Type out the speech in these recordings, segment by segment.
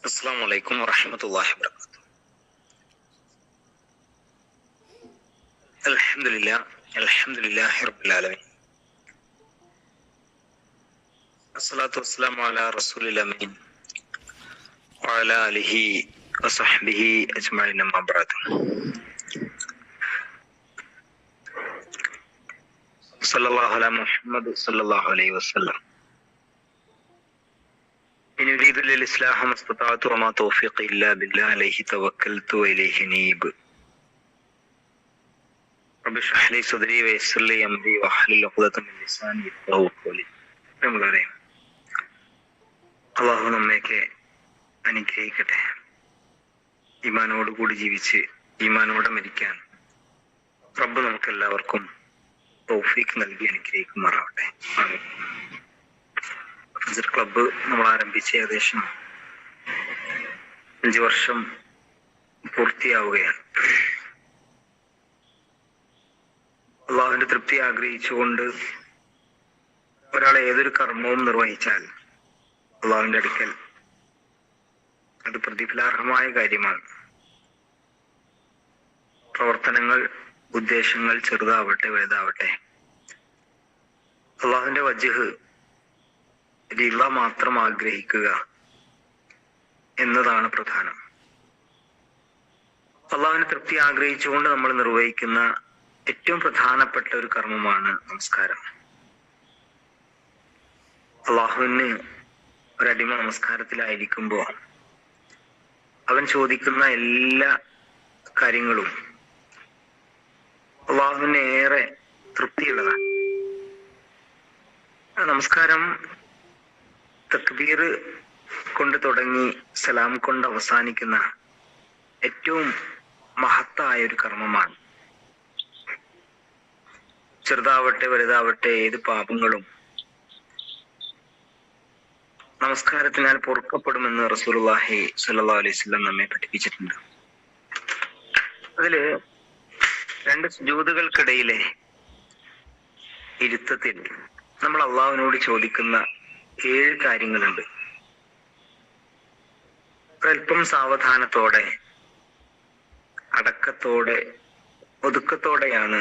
السلام عليكم ورحمة الله وبركاته. الحمد لله رب العالمين. الصلاة والسلام على رسول الأمين وعلى آله وصحبه أجمعين أما بعد. صلى الله على محمد صلى الله عليه وسلم. إن أريد للإصلاح ما استطعت وما توفيقي إلا بالله عليه توكلت وإليه أنيب. رب اشرح لي صدري ويسر لي أمري واحلل عقدة من لساني يفقهوا قولي. നമ്മളറിയാം, അള്ളാഹു നമ്മയൊക്കെ അനുഗ്രഹിക്കട്ടെ. ഈമാനോടുകൂടി ജീവിച്ച് ഈമാനോടെ മരിക്കാൻ റബ്ബ് നമുക്ക് എല്ലാവർക്കും തൗഫീഖ് നൽകി അനുഗ്രഹിക്കുമാറാവട്ടെ. ഫജ്ർ ക്ലബ്ബ് നമ്മൾ ആരംഭിച്ച് ഏകദേശം 5 വർഷം പൂർത്തിയാവുകയാണ്. അള്ളാഹുവിന്റെ തൃപ്തി ആഗ്രഹിച്ചുകൊണ്ട് ഒരാൾ ഏതൊരു കർമ്മവും നിർവഹിച്ചാൽ അള്ളാഹുവിന്റെ അടുക്കൽ അത് പ്രതിഫലാർഹമായ കാര്യമാണ്. പ്രവർത്തനങ്ങൾ, ഉദ്ദേശങ്ങൾ ചെറുതാവട്ടെ വലുതാവട്ടെ, അള്ളാഹുവിന്റെ വജ്ഹ് റിള മാത്രം ആഗ്രഹിക്കുക എന്നതാണ് പ്രധാനം. അള്ളാഹുവിന്റെ തൃപ്തി ആഗ്രഹിച്ചുകൊണ്ട് നമ്മൾ നിർവഹിക്കുന്ന ഏറ്റവും പ്രധാനപ്പെട്ട ഒരു കർമ്മമാണ് നമസ്കാരം. അള്ളാഹുവിന് ഒരടിമ നമസ്കാരത്തിലായിരിക്കുമ്പോൾ അവൻ ചോദിക്കുന്ന എല്ലാ കാര്യങ്ങളും അള്ളാഹുവിന് ഏറെ തൃപ്തിയുള്ളതാണ്. നമസ്കാരം തക്ബീർ കൊണ്ട് തുടങ്ങി സലാം കൊണ്ട് അവസാനിക്കുന്ന ഏറ്റവും മഹത്തായ ഒരു കർമ്മമാണ്. ചെറുതാവട്ടെ വലുതാവട്ടെ ഏത് പാപങ്ങളും നമസ്കാരത്തിനാൽ പൊറുക്കപ്പെടുമെന്ന് റസൂലുള്ളാഹി സ്വല്ലല്ലാഹു അലൈഹി വസല്ലം നമ്മെ പഠിപ്പിച്ചിട്ടുണ്ട്. അതില് 2 സുജൂദുകൾക്കിടയിലെ ഇരുത്തത്തിൽ നമ്മൾ അള്ളാഹുവിനോട് ചോദിക്കുന്ന 7 കാര്യങ്ങളുണ്ട്. ഒരൽപ്പം സാവധാനത്തോടെ, അടക്കത്തോടെ, ഒതുക്കത്തോടെയാണ്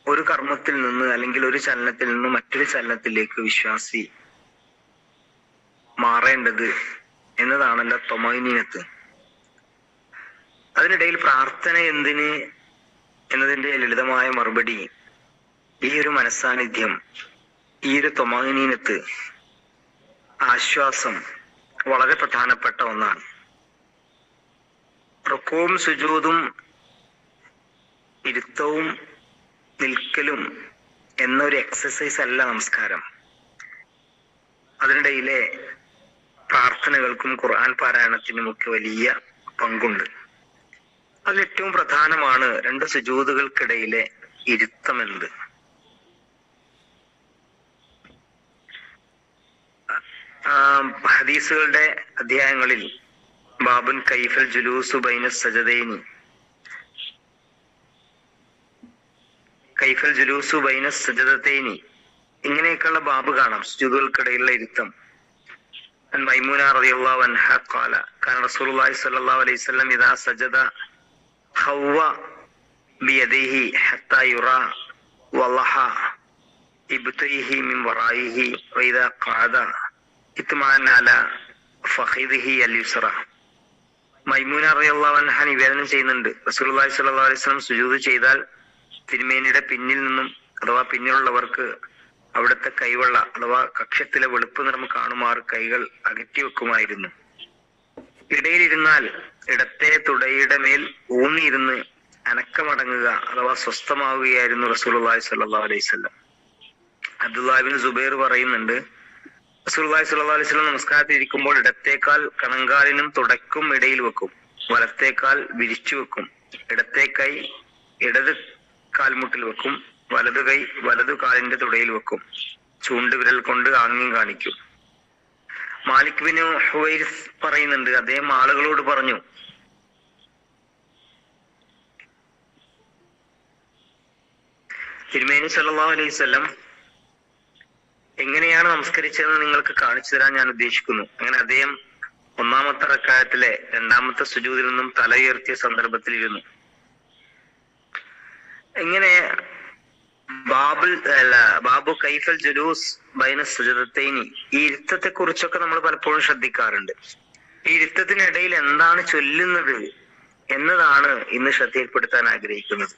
ഒരു കർമ്മത്തിൽ നിന്ന് അല്ലെങ്കിൽ ഒരു ചലനത്തിൽ നിന്ന് മറ്റൊരു ചലനത്തിലേക്ക് വിശ്വാസി മാറേണ്ടത് എന്നതാണല്ലോ ത്വമഅനീനത്ത്. അതിനിടയിൽ പ്രാർത്ഥന എന്തിന് എന്നതിന്റെ ലളിതമായ മറുപടി ഈ ഒരു മനസ്സാന്നിധ്യം, ഈ ഒരു ത്വമഅനീനത്ത്, ആശ്വാസം വളരെ പ്രധാനപ്പെട്ട ഒന്നാണ്. റുകൂഉം സുജൂദും ഇരുത്തവും നിൽക്കലും എന്നൊരു എക്സസൈസ് അല്ല നമസ്കാരം. അതിനിടയിലെ പ്രാർത്ഥനകൾക്കും ഖുർആൻ പാരായണത്തിനും ഒക്കെ വലിയ പങ്കുണ്ട്. അതിൽ ഏറ്റവും പ്രധാനമാണ് 2 സുജൂദുകൾക്കിടയിലെ ഇരുത്തം എന്നത്. ഹദീസുകളുടെ അധ്യായങ്ങളിൽ ബാബുൻ കൈഫൽ ജുലൂസു ബൈന സജദൈനി, കൈഫൽ ജുലൂസു ബൈന സജദതൈനി, ഇങ്ങനെയൊക്കെയുള്ള ബാബ് കാണാം. സുജൂദുകൾക്കിടയിലുള്ള ഇരുത്തം. മൈമൂന റളിയല്ലാഹു അൻഹ ഖാല കാന റസൂലുള്ളാഹി സ്വല്ലല്ലാഹു അലൈഹി വസല്ലം ഇദാ സജദ ഹവ്വ ബിയദിഹി ഹത്താ യുറാ വളഹ ഇബ്തൈഹി മിൻ വറായിഹി വഇദാ ഖഅദ ഇത്മാന അലാ ഫഖിദിഹി അൽ-യുസ്റ. മൈമൂന റളിയല്ലാഹു അൻഹ നിവേദനം ചെയ്യുന്നുണ്ട്, റസൂലുള്ളാഹി സ്വല്ലല്ലാഹു അലൈഹി വസല്ലം സുജൂദ് ചെയ്താൽ തിരുമേനിയുടെ പിന്നിൽ നിന്നും അഥവാ പിന്നിലുള്ളവർക്ക് അവിടുത്തെ കൈവെള്ള അഥവാ കക്ഷത്തിലെ വെളുപ്പ് നിറം കാണുമാർ കൈകൾ അകറ്റി വെക്കുമായിരുന്നു. ഇടയിലിരുന്നാൽ ഇടത്തെ തുടയുടെ മേൽ ഊന്നിയിരുന്ന് അനക്കമടങ്ങുക അഥവാ സ്വസ്ഥമാവുകയായിരുന്നു റസൂലുള്ളാഹി സ്വല്ലല്ലാഹു അലൈഹി വസല്ലം. അബ്ദുല്ലാഹ് ഇബ്നു സുബൈർ പറയുന്നുണ്ട്, റസൂലുള്ളാഹി സ്വല്ലല്ലാഹു അലൈഹി വസല്ലം നമസ്കാരത്തിൽ ഇരിക്കുമ്പോൾ ഇടത്തേക്കാൽ കണങ്കാലിനും തുടയ്ക്കും ഇടയിൽ വെക്കും, വലത്തേക്കാൽ വിരിച്ചു വെക്കും, ഇടത്തെ കൈ ഇടത് കാൽമുട്ടിൽ വെക്കും, വലതു കൈ വലതു കാലിന്റെ തുടയിൽ വെക്കും, ചൂണ്ടുവിരൽ കൊണ്ട് ആംഗ്യം കാണിക്കും. മാലിക് ബിൻ ഹുവൈരിസ് പറയുന്നുണ്ട്, അദ്ദേഹം ആളുകളോട് പറഞ്ഞു, തിരുമേനി സല്ലല്ലാഹു അലൈഹി വസല്ലം എങ്ങനെയാണ് നമസ്കരിച്ചതെന്ന് നിങ്ങൾക്ക് കാണിച്ചു തരാൻ ഞാൻ ഉദ്ദേശിക്കുന്നു. അങ്ങനെ അദ്ദേഹം ഒന്നാമത്തെ റക്അത്തിലെ രണ്ടാമത്തെ സുജൂദിൽ നിന്നും തല ഉയർത്തിയ സന്ദർഭത്തിലിരുന്നു. ഇങ്ങനെ ബാബു കൈഫൽ ജുലൂസ് ബൈന സുജദത്തൈനി, ഈ ഇരുത്തത്തെ കുറിച്ചൊക്കെ നമ്മൾ പലപ്പോഴും ശ്രദ്ധിക്കാറുണ്ട്. ഈ ഇരുത്തത്തിനിടയിൽ എന്താണ് ചൊല്ലുന്നത് എന്നതാണ് ഇന്ന് ശ്രദ്ധയിൽപ്പെടുത്താൻ ആഗ്രഹിക്കുന്നത്.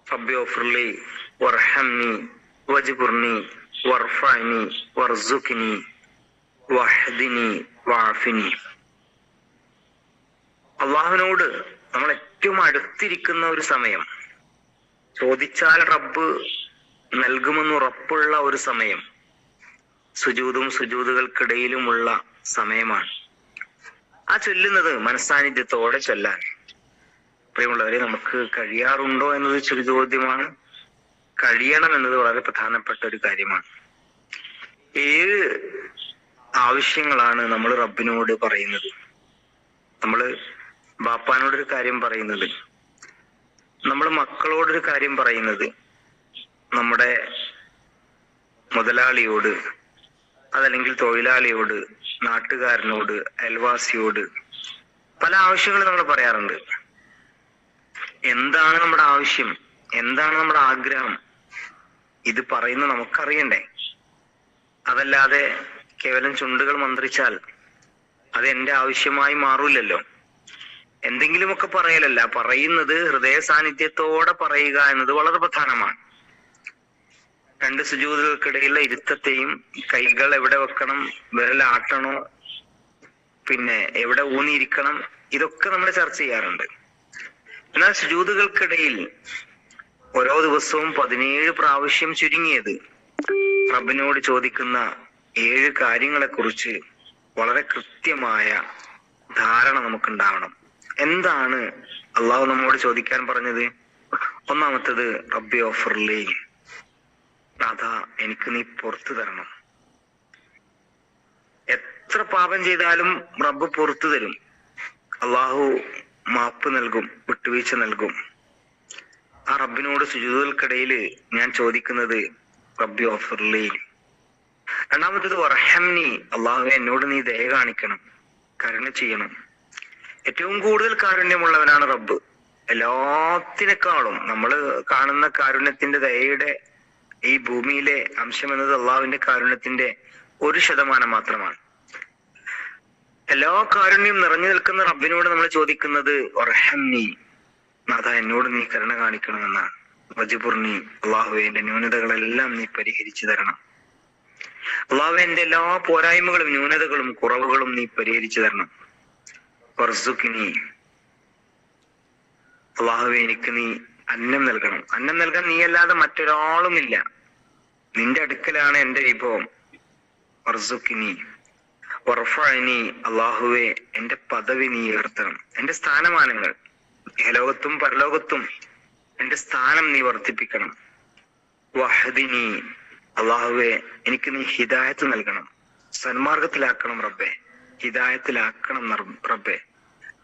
റബ്ബി ഗഫിർലി വർഹംനി വജ്ബുർനി വർഫഅനി വർസുഖ്നി വഹ്ദിനി വഅഫിനി. അള്ളാഹുവിനോട് നമ്മൾ ഏറ്റവും അടുത്തിരിക്കുന്ന ഒരു സമയം, ചോദിച്ചാൽ റബ്ബ് നൽകുമെന്ന് ഉറപ്പുള്ള ഒരു സമയം, സുജൂദും സുജൂദുകൾക്കിടയിലുമുള്ള സമയമാണ്. ആ ചൊല്ലുന്നത് മനസ്സാന്നിധ്യത്തോടെ ചൊല്ലാൻ പ്രിയമുള്ളവരെ നമുക്ക് കഴിയാറുണ്ടോ എന്നത് ചെറിയ ചോദ്യമാണ്. കഴിയണം എന്നത് വളരെ പ്രധാനപ്പെട്ട ഒരു കാര്യമാണ്. 7 ആവശ്യങ്ങളാണ് നമ്മൾ റബ്ബിനോട് പറയുന്നത്. നമ്മള് ബാപ്പാനോടൊരു കാര്യം പറയുന്നത്, നമ്മൾ മക്കളോടൊരു കാര്യം പറയുന്നത്, നമ്മുടെ മുതലാളിയോട്, അതല്ലെങ്കിൽ തൊഴിലാളിയോട്, നാട്ടുകാരനോട്, അയൽവാസിയോട് പല ആവശ്യങ്ങൾ നമ്മൾ പറയാറുണ്ട്. എന്താണ് നമ്മുടെ ആവശ്യം, എന്താണ് നമ്മുടെ ആഗ്രഹം, ഇത് പറയുന്ന നമുക്കറിയണ്ടേ. അതല്ലാതെ കേവലം ചുണ്ടുകൾ മന്ത്രിച്ചാൽ അത് എന്റെ ആവശ്യമായി മാറൂലല്ലോ. എന്തെങ്കിലുമൊക്കെ പറയലല്ല, പറയുന്നത് ഹൃദയ സാന്നിധ്യത്തോടെ പറയുക എന്നത് വളരെ പ്രധാനമാണ്. 2 സുജൂദുകൾക്കിടയിലുള്ള ഇരുത്തത്തെയും കൈകൾ എവിടെ വെക്കണം, വിരലാട്ടണോ, പിന്നെ എവിടെ ഊന്നിയിരിക്കണം, ഇതൊക്കെ നമ്മൾ ചർച്ച ചെയ്യാറുണ്ട്. എന്നാൽ സുജൂദുകൾക്കിടയിൽ ഓരോ ദിവസവും 17 പ്രാവശ്യം ചുരുങ്ങിയത് റബ്ബിനോട് ചോദിക്കുന്ന 7 കാര്യങ്ങളെ കുറിച്ച് വളരെ കൃത്യമായ ധാരണ നമുക്കുണ്ടാവണം. എന്താണ് അള്ളാഹു നമ്മോട് ചോദിക്കാൻ പറഞ്ഞത്? ഒന്നാമത്തത് റബ്ബി ഗഫിർലി, നാഥാ എനിക്ക് നീ പുറത്തു തരണം. എത്ര പാപം ചെയ്താലും റബ്ബ് പുറത്തു തരും. അള്ളാഹു മാപ്പ് നൽകും, വിട്ടുവീഴ്ച നൽകും. ആ റബ്ബിനോട് സുജൂദുകൾക്കിടയിൽ ഞാൻ ചോദിക്കുന്നത് റബ്ബി ഗഫിർലി. രണ്ടാമത്തത് വർഹംനി, അള്ളാഹുവേ എന്നോട് നീ ദയ കാണിക്കണം, കരുണ ചെയ്യണം. ഏറ്റവും കൂടുതൽ കാരുണ്യമുള്ളവനാണ് റബ്ബ്. എല്ലാത്തിനേക്കാളും നമ്മൾ കാണുന്ന കാരുണ്യത്തിന്റെ, ദയയുടെ ഈ ഭൂമിയിലെ അംശം എന്നത് അള്ളാഹുവിന്റെ കാരുണ്യത്തിന്റെ 1% മാത്രമാണ്. എല്ലാ കാരുണ്യം നിറഞ്ഞു നിൽക്കുന്ന റബ്ബിനോട് നമ്മൾ ചോദിക്കുന്നത് വർഹംനി, നാഥാ എന്നോട് നീ കരുണ കാണിക്കണമെന്നാണ്. വജ്ബുർനി, അള്ളാഹുവേ എന്റെ ന്യൂനതകളെല്ലാം നീ പരിഹരിച്ചു തരണം. അള്ളാഹുവേ എന്റെ എല്ലാ പോരായ്മകളും ന്യൂനതകളും കുറവുകളും നീ പരിഹരിച്ചു തരണം. വർസുഖ്നി, അള്ളാഹുവേ എനിക്ക് നീ അന്നം നൽകണം. അന്നം നൽകാൻ നീ അല്ലാതെ മറ്റൊരാളുമില്ല, നിന്റെ അടുക്കലാണ് എന്റെ വിഭവം. വർസുഖ്നി വർഫഅനി, അള്ളാഹുവേ എന്റെ പദവി നീ ഉയർത്തണം, എന്റെ സ്ഥാനമാനങ്ങൾ ഇഹലോകത്തും പരലോകത്തും എന്റെ സ്ഥാനം നീ വർദ്ധിപ്പിക്കണം. വഹ്ദിനി, അള്ളാഹുവേ എനിക്ക് നീ ഹിദായത്ത് നൽകണം, സന്മാർഗത്തിലാക്കണം റബ്ബേ, ഹിദായത്തിലാക്കണം റബ്ബേ.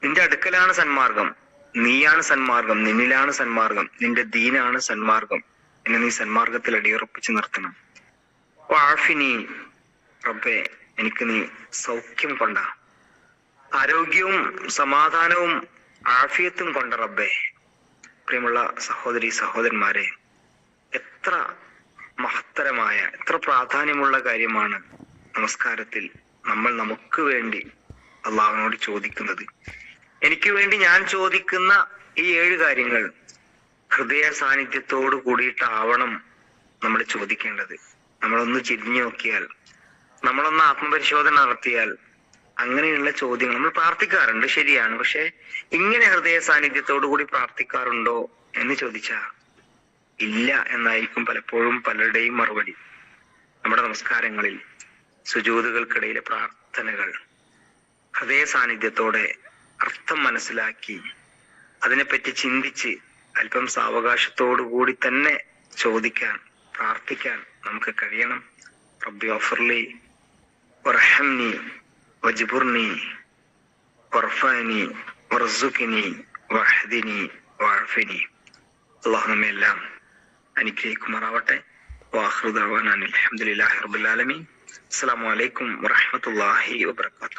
നിന്റെ അടുക്കലാണ് സന്മാർഗം, നീയാണ് സന്മാർഗം, നിന്നിലാണ് സന്മാർഗം, നിന്റെ ദീനാണ് സന്മാർഗം, എന്നെ നീ സന്മാർഗത്തിൽ അടിയുറപ്പിച്ച് നിർത്തണം. വഅഫിനി, റബ്ബേ എനിക്ക് നീ സൗഖ്യം കൊണ്ട, ആരോഗ്യവും സമാധാനവും ആഫിയത്തും കൊണ്ട റബ്ബേ. പ്രിയമുള്ള സഹോദരി സഹോദരന്മാരെ, എത്ര മഹത്തരമായ, എത്ര പ്രാധാന്യമുള്ള കാര്യമാണ് നമസ്കാരത്തിൽ നമ്മൾ നമുക്ക് വേണ്ടി അള്ളാഹുവിനോട് ചോദിക്കുന്നത്. എനിക്ക് വേണ്ടി ഞാൻ ചോദിക്കുന്ന ഈ 7 കാര്യങ്ങൾ ഹൃദയ സാന്നിധ്യത്തോട് കൂടിയിട്ടാവണം നമ്മൾ ചോദിക്കേണ്ടത്. നമ്മളൊന്ന് ചിരിഞ്ഞു നോക്കിയാൽ, നമ്മളൊന്ന് ആത്മപരിശോധന നടത്തിയാൽ, അങ്ങനെയുള്ള ചോദ്യങ്ങൾ നമ്മൾ പ്രാർത്ഥിക്കാറുണ്ട്, ശരിയാണ്. പക്ഷെ ഇങ്ങനെ ഹൃദയ സാന്നിധ്യത്തോടു കൂടി പ്രാർത്ഥിക്കാറുണ്ടോ എന്ന് ചോദിച്ചാൽ ഇല്ല എന്നായിരിക്കും പലപ്പോഴും പലരുടെയും മറുപടി. നമ്മുടെ നമസ്കാരങ്ങളിൽ സുജൂദുകൾക്കിടയിലെ പ്രാർത്ഥനകൾ ഹൃദയ സാന്നിധ്യത്തോടെ അർത്ഥം മനസ്സിലാക്കി അതിനെപ്പറ്റി ചിന്തിച്ച് അല്പം സാവകാശത്തോടു കൂടി തന്നെ ചോദിക്കാൻ, പ്രാർത്ഥിക്കാൻ നമുക്ക് കഴിയണം. റബ്ബി ഗഫിർലി വർഹംനി വജ്ബുർനി വർഫഅനി വർസുഖ്നി വഹ്ദിനി വഅഫിനി. അല്ലാഹു നമ്മെല്ലാം അനുഗ്രഹിക്കുമാറാവട്ടെ. വാഖിറു ദഅവാനാ അൽഹംദുലില്ലാഹി റബ്ബിൽ ആലമീൻ. അസ്സലാമു അലൈക്കും വറഹ്മത്തുള്ളാഹി വബറകാതുഹു.